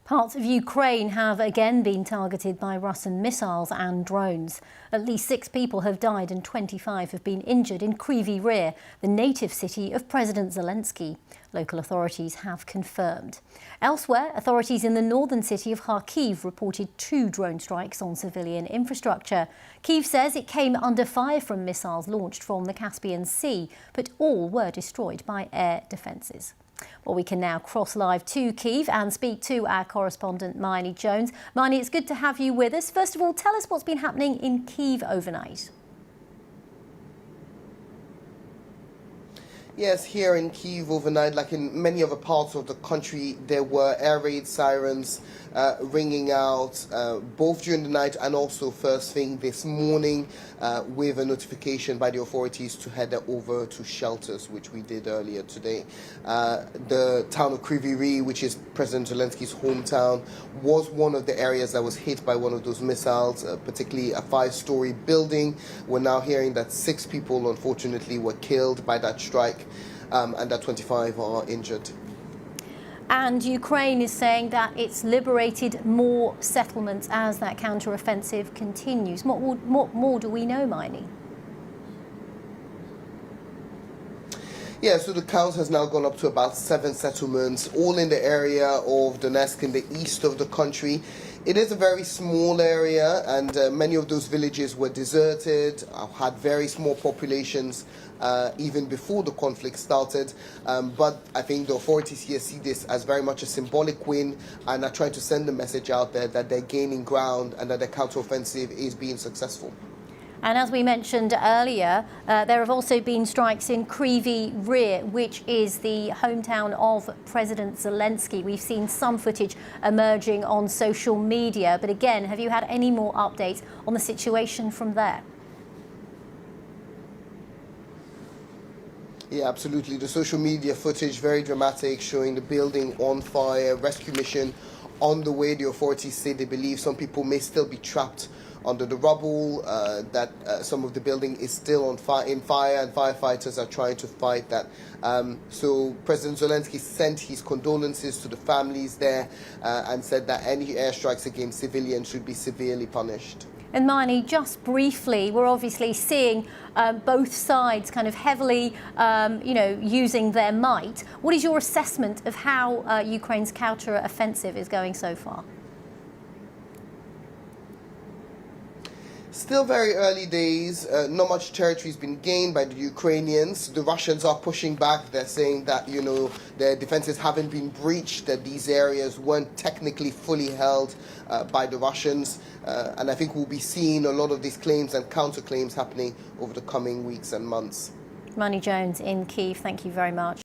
Parts of Ukraine have again been targeted by Russian missiles and drones. At least 6 people have died and 25 have been injured in Kryvyi Rih, the native city of President Zelensky. Local authorities have confirmed. Elsewhere, authorities in the northern city of Kharkiv reported 2 drone strikes on civilian infrastructure. Kyiv says it came under fire from missiles launched from the Caspian Sea, but all were destroyed by air defences. Well, we can now cross live to Kyiv and speak to our correspondent, Marnie Jones. Marnie, it's good to have you with us. First of all, tell us what's been happening in Kyiv overnight. Yes, here in Kyiv overnight, like in many other parts of the country, there were air raid sirens ringing out both during the night and also first thing this morning with a notification by the authorities to head over to shelters, which we did earlier today. The town of Kryvyi Rih, which is President Zelensky's hometown, was one of the areas that was hit by one of those missiles, particularly a 5-story building. We're now hearing that 6 people, unfortunately, were killed by that strike. And that 25 are injured. And Ukraine is saying that it's liberated more settlements as that counter-offensive continues. What more do we know, Marnie? Yeah, so the count has now gone up to about 7 settlements, all in the area of Donetsk in the east of the country. It is a very small area, and many of those villages were deserted, had very small populations even before the conflict started. But I think the authorities here see this as very much a symbolic win and are trying to send a message out there that they're gaining ground and that the counteroffensive is being successful. And as we mentioned earlier, there have also been strikes in Kryvyi Rih, which is the hometown of President Zelensky. We've seen some footage emerging on social media. But again, have you had any more updates on the situation from there? Yeah, absolutely. The social media footage, very dramatic, showing the building on fire, rescue mission on the way. The authorities say they believe some people may still be trapped under the rubble, that some of the building is still in fire, and firefighters are trying to fight that. So President Zelensky sent his condolences to the families there and said that any airstrikes against civilians should be severely punished. And Marnie, just briefly, we're obviously seeing both sides kind of heavily, using their might. What is your assessment of how Ukraine's counter-offensive is going so far? Still very early days. Not much territory has been gained by the Ukrainians. The Russians are pushing back. They're saying that, their defenses haven't been breached, that these areas weren't technically fully held by the Russians. And I think we'll be seeing a lot of these claims and counterclaims happening over the coming weeks and months. Marnie Jones in Kyiv, thank you very much.